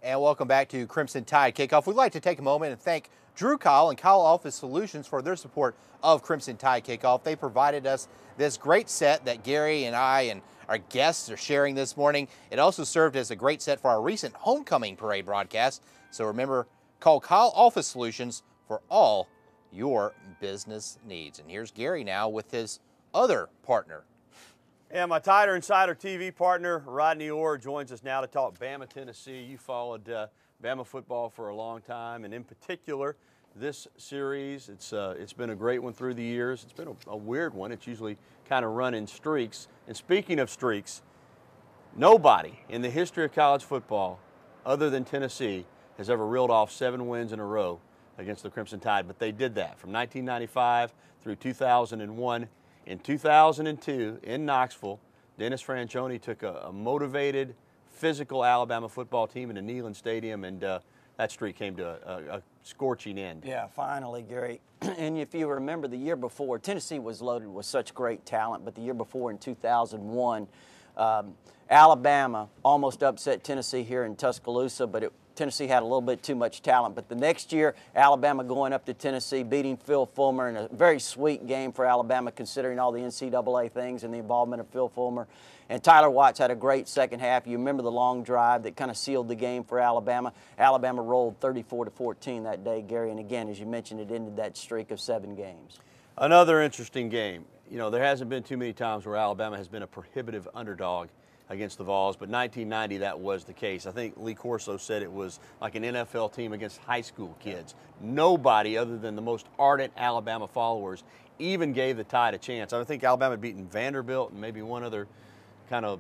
And welcome back to Crimson Tide Kickoff. We'd like to take a moment and thank Drew Kyle and Kyle Office Solutions for their support of Crimson Tide Kickoff. They provided us this great set that Gary and I and our guests are sharing this morning. It also served as a great set for our recent homecoming parade broadcast. So remember, call Kyle Office Solutions for all your business needs. And here's Gary now with his other partner. Yeah, my Tider Insider TV partner, Rodney Orr, joins us now to talk Bama, Tennessee. You followed Bama football for a long time, and in particular, this series, it's been a great one through the years. It's been a weird one. It's usually kind of run in streaks. And speaking of streaks, nobody in the history of college football other than Tennessee has ever reeled off 7 wins in a row against the Crimson Tide, but they did that from 1995 through 2001. In 2002, in Knoxville, Dennis Franchione took a motivated, physical Alabama football team into Neyland Stadium, and that streak came to a scorching end. Yeah, finally, Gary. And if you remember the year before, Tennessee was loaded with such great talent, but the year before in 2001, Alabama almost upset Tennessee here in Tuscaloosa, but Tennessee had a little bit too much talent. But the next year, Alabama going up to Tennessee, beating Phil Fulmer in a very sweet game for Alabama, considering all the NCAA things and the involvement of Phil Fulmer. And Tyler Watts had a great second half. You remember the long drive that kind of sealed the game for Alabama. Alabama rolled 34-14 that day, Gary. And again, as you mentioned, it ended that streak of 7 games. Another interesting game. You know, there hasn't been too many times where Alabama has been a prohibitive underdog against the Vols, but 1990 that was the case. I think Lee Corso said it was like an NFL team against high school kids. Nobody other than the most ardent Alabama followers even gave the Tide a chance. I think Alabama had beaten Vanderbilt and maybe one other kind of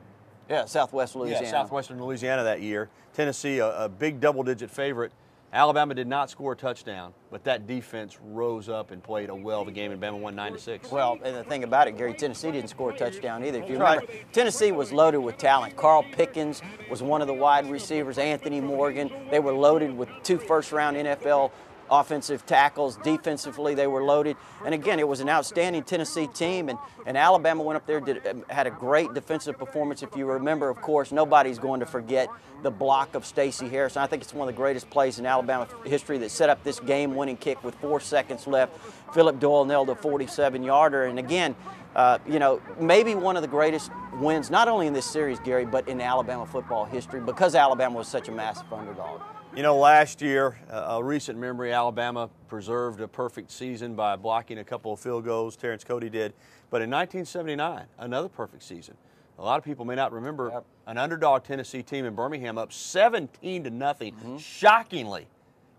Southwest Louisiana. Yeah, Southwestern Louisiana that year. Tennessee, a big double-digit favorite. Alabama did not score a touchdown, but that defense rose up and played a well of a game, and Bama won 9-6. Well, and the thing about it, Gary, Tennessee didn't score a touchdown either. If you remember, Tennessee was loaded with talent. Carl Pickens was one of the wide receivers, Anthony Morgan. They were loaded with 2 first-round NFL offensive tackles. Defensively, they were loaded. And again, it was an outstanding Tennessee team, and Alabama went up there, had a great defensive performance. If you remember, of course, nobody's going to forget the block of Stacey Harrison. I think it's one of the greatest plays in Alabama history that set up this game-winning kick with 4 seconds left. Philip Doyle nailed a 47-yarder. And again, you know, maybe one of the greatest wins, not only in this series, Gary, but in Alabama football history, because Alabama was such a massive underdog. You know, last year, a recent memory, Alabama preserved a perfect season by blocking a couple of field goals. Terrence Cody did. But in 1979, another perfect season. A lot of people may not remember an underdog Tennessee team in Birmingham up 17-0, shockingly.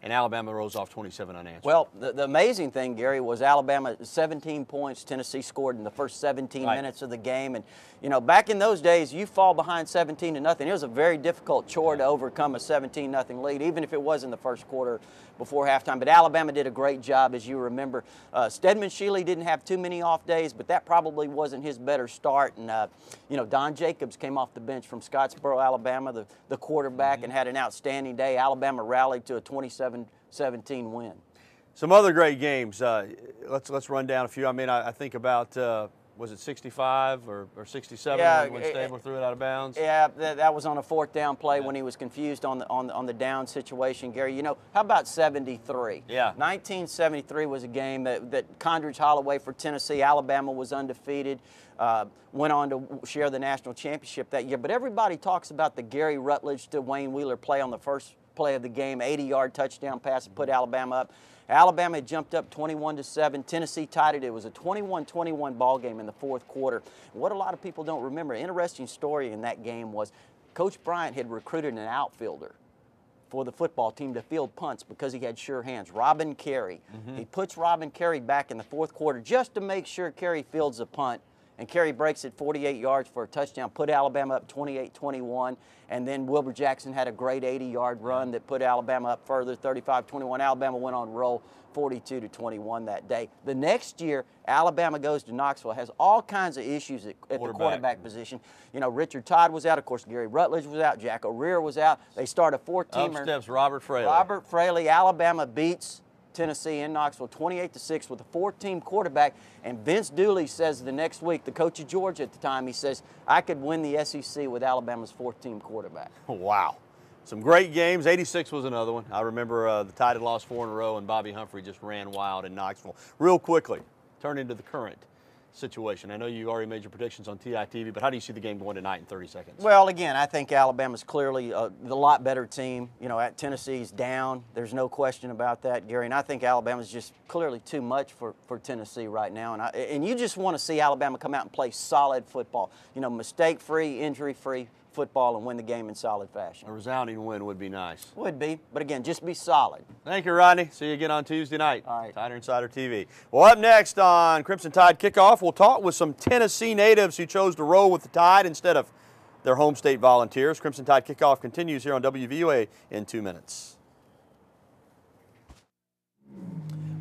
And Alabama rose off 27 unanswered. Well, the amazing thing, Gary, was Alabama 17 points. Tennessee scored in the first 17 minutes of the game. And, you know, back in those days, you fall behind 17-0. It was a very difficult chore to overcome a 17-0 lead, even if it was in the first quarter before halftime. But Alabama did a great job, as you remember. Stedman Shealy didn't have too many off days, but that probably wasn't his better start. And, you know, Don Jacobs came off the bench from Scottsboro, Alabama, the quarterback, and had an outstanding day. Alabama rallied to a 27-17 win. Some other great games. Let's run down a few. I mean, I think about was it 65 or 67 when Stabler threw it out of bounds? Yeah, that was on a 4th down play when he was confused on the down situation, Gary. You know, how about 73? Yeah. 1973 was a game that Condredge Holloway for Tennessee. Alabama was undefeated. Went on to share the national championship that year. But everybody talks about the Gary Rutledge to Wayne Wheeler play on the first play of the game, 80-yard touchdown pass that put Alabama up. Alabama had jumped up 21-7. Tennessee tied it. It was a 21-21 ball game in the 4th quarter. And what a lot of people don't remember, an interesting story in that game was Coach Bryant had recruited an outfielder for the football team to field punts because he had sure hands, Robin Carey. He puts Robin Carey back in the 4th quarter just to make sure Carey fields a punt. And Carey breaks it 48 yards for a touchdown, put Alabama up 28-21. And then Wilbur Jackson had a great 80-yard run that put Alabama up further, 35-21. Alabama went on a roll 42-21 that day. The next year, Alabama goes to Knoxville, has all kinds of issues at the quarterback position. You know, Richard Todd was out. Of course, Gary Rutledge was out. Jack O'Rear was out. They start a 4-teamer. Up steps Robert Fraley. Robert Fraley. Alabama beats Tennessee in Knoxville 28-6 with a 4-team quarterback. And Vince Dooley says the next week, the coach of Georgia at the time, he says, I could win the SEC with Alabama's 4-team quarterback. Wow. Some great games. 86 was another one. I remember the Tide had lost 4 in a row, and Bobby Humphrey just ran wild in Knoxville. Real quickly, turn into the current situation. I know you already made your predictions on TITV, but how do you see the game going tonight in 30 seconds? Well, again, I think Alabama's clearly the lot better team. You know, at Tennessee's down. There's no question about that, Gary. And I think Alabama's just clearly too much for Tennessee right now. And you just want to see Alabama come out and play solid football. You know, mistake-free, injury-free football and win the game in solid fashion. A resounding win would be nice. Would be, but again, just be solid. Thank you, Rodney. See you again on Tuesday night. All right. Tider Insider TV. Well, up next on Crimson Tide Kickoff, we'll talk with some Tennessee natives who chose to roll with the Tide instead of their home state Volunteers. Crimson Tide Kickoff continues here on WVUA in 2 minutes.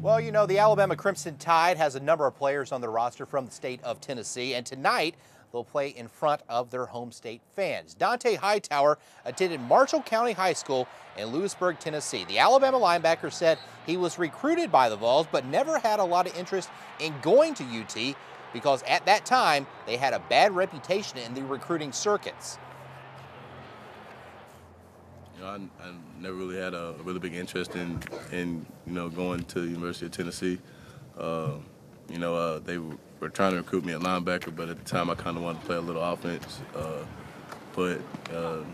Well, you know, the Alabama Crimson Tide has a number of players on their roster from the state of Tennessee, and tonight they'll play in front of their home state fans. Dante Hightower attended Marshall County High School in Lewisburg, Tennessee. The Alabama linebacker said he was recruited by the Vols, but never had a lot of interest in going to UT because at that time they had a bad reputation in the recruiting circuits. You know, I never really had a really big interest in you know, going to the University of Tennessee. You know, they were trying to recruit me at linebacker, but at the time I kind of wanted to play a little offense. You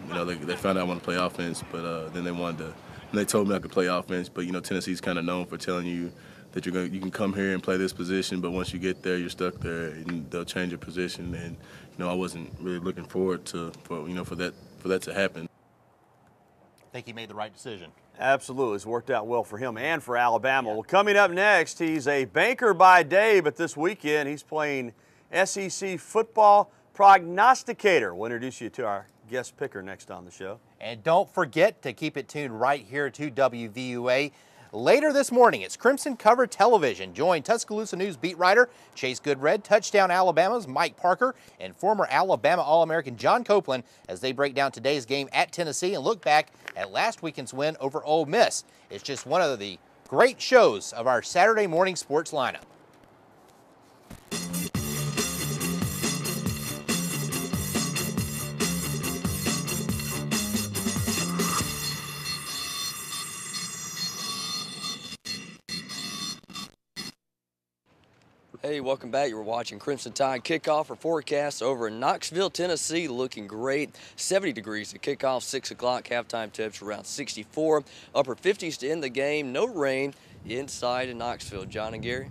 know, they found out I wanted to play offense, but then they told me I could play offense. But you know, Tennessee's kind of known for telling you that you can come here and play this position, but once you get there, you're stuck there, and they'll change your position. And you know, I wasn't really looking forward for that to happen. I think he made the right decision. Absolutely. It's worked out well for him and for Alabama. Yeah. Well, coming up next, he's a banker by day, but this weekend he's playing SEC football prognosticator. We'll introduce you to our guest picker next on the show. And don't forget to keep it tuned right here to WVUA. Later this morning, it's Crimson Cover Television. Join Tuscaloosa News beat writer Chase Goodred, Touchdown Alabama's Mike Parker, and former Alabama All-American John Copeland as they break down today's game at Tennessee and look back at last weekend's win over Ole Miss. It's just one of the great shows of our Saturday morning sports lineup. Hey, welcome back. You're watching Crimson Tide Kickoff. Our forecast over in Knoxville, Tennessee, looking great. 70 degrees at kickoff, 6 o'clock. Halftime temps around 64. Upper 50s to end the game. No rain inside in Knoxville. John and Gary.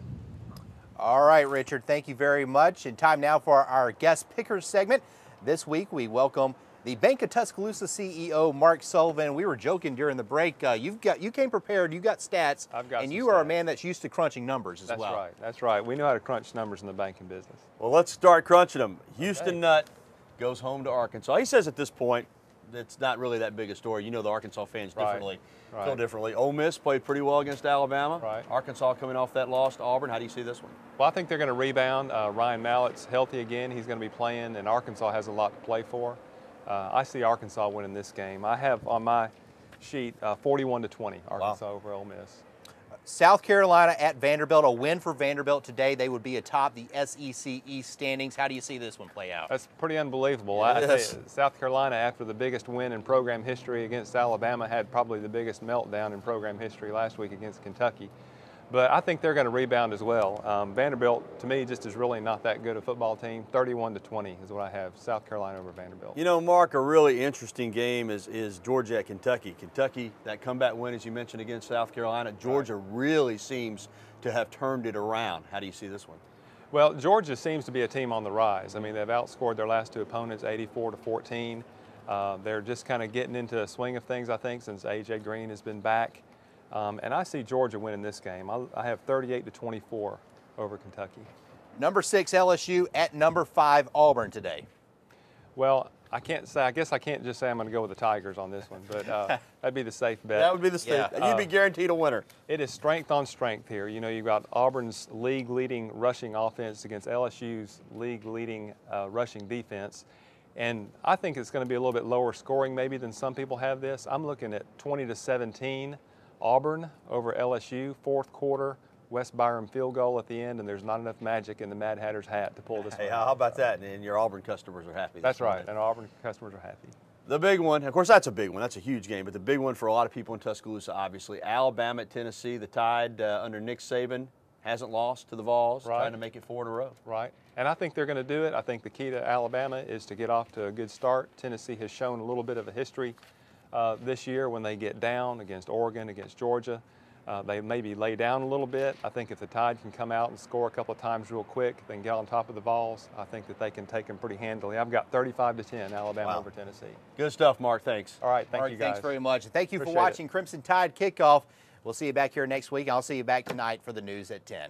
All right, Richard, thank you very much. And time now for our guest pickers segment. This week we welcome the Bank of Tuscaloosa CEO, Mark Sullivan. We were joking during the break. You came prepared. You got stats. I've got and some you are a stats. man that's used to crunching numbers as well. That's right. That's right. We know how to crunch numbers in the banking business. Well, let's start crunching them. Houston Nutt goes home to Arkansas. He says at this point, it's not really that big a story. You know the Arkansas fans differently, feel differently. Ole Miss played pretty well against Alabama. Right. Arkansas coming off that loss to Auburn. How do you see this one? Well, I think they're going to rebound. Ryan Mallett's healthy again. He's going to be playing, and Arkansas has a lot to play for. I see Arkansas winning this game. I have on my sheet 41-20, Arkansas over Ole Miss. South Carolina at Vanderbilt, a win for Vanderbilt today. They would be atop the SEC East standings. How do you see this one play out? That's pretty unbelievable. I tell you, South Carolina, after the biggest win in program history against Alabama, had probably the biggest meltdown in program history last week against Kentucky. But I think they're going to rebound as well. Vanderbilt, to me, just is really not that good a football team. 31-20 is what I have. South Carolina over Vanderbilt. You know, Mark, a really interesting game is Georgia at Kentucky. Kentucky, that comeback win, as you mentioned, against South Carolina. Georgia really seems to have turned it around. How do you see this one? Well, Georgia seems to be a team on the rise. I mean, they've outscored their last two opponents 84-14. They're just kind of getting into a swing of things, I think, since A.J. Green has been back. And I see Georgia winning this game. I have 38-24 over Kentucky. Number 6 LSU at number 5 Auburn today. Well, I guess I can't just say I'm going to go with the Tigers on this one, but that'd be the safe bet. That would be the safe. You'd be guaranteed a winner. It is strength on strength here. You know, you've got Auburn's league-leading rushing offense against LSU's league-leading rushing defense. And I think it's going to be a little bit lower scoring maybe than some people have this. I'm looking at 20-17. Auburn over LSU, fourth quarter, West Byram field goal at the end, and there's not enough magic in the Mad Hatter's hat to pull this one. Hey, how about that? And your Auburn customers are happy. That's right, and Auburn customers are happy. The big one, of course, that's a big one. That's a huge game. But the big one for a lot of people in Tuscaloosa, obviously, Alabama at Tennessee. The Tide under Nick Saban hasn't lost to the Vols, trying to make it 4 in a row. Right. And I think they're going to do it. I think the key to Alabama is to get off to a good start. Tennessee has shown a little bit of a history this year when they get down against Oregon, against Georgia. They maybe lay down a little bit. I think if the Tide can come out and score a couple of times real quick, they can get on top of the Vols. I think that they can take them pretty handily. I've got 35-10 Alabama over Tennessee. Good stuff, Mark. Thanks. All right, thank Mark, you guys. thanks very much. Thank you for Appreciate watching Crimson Tide Kickoff. We'll see you back here next week. I'll see you back tonight for the news at 10.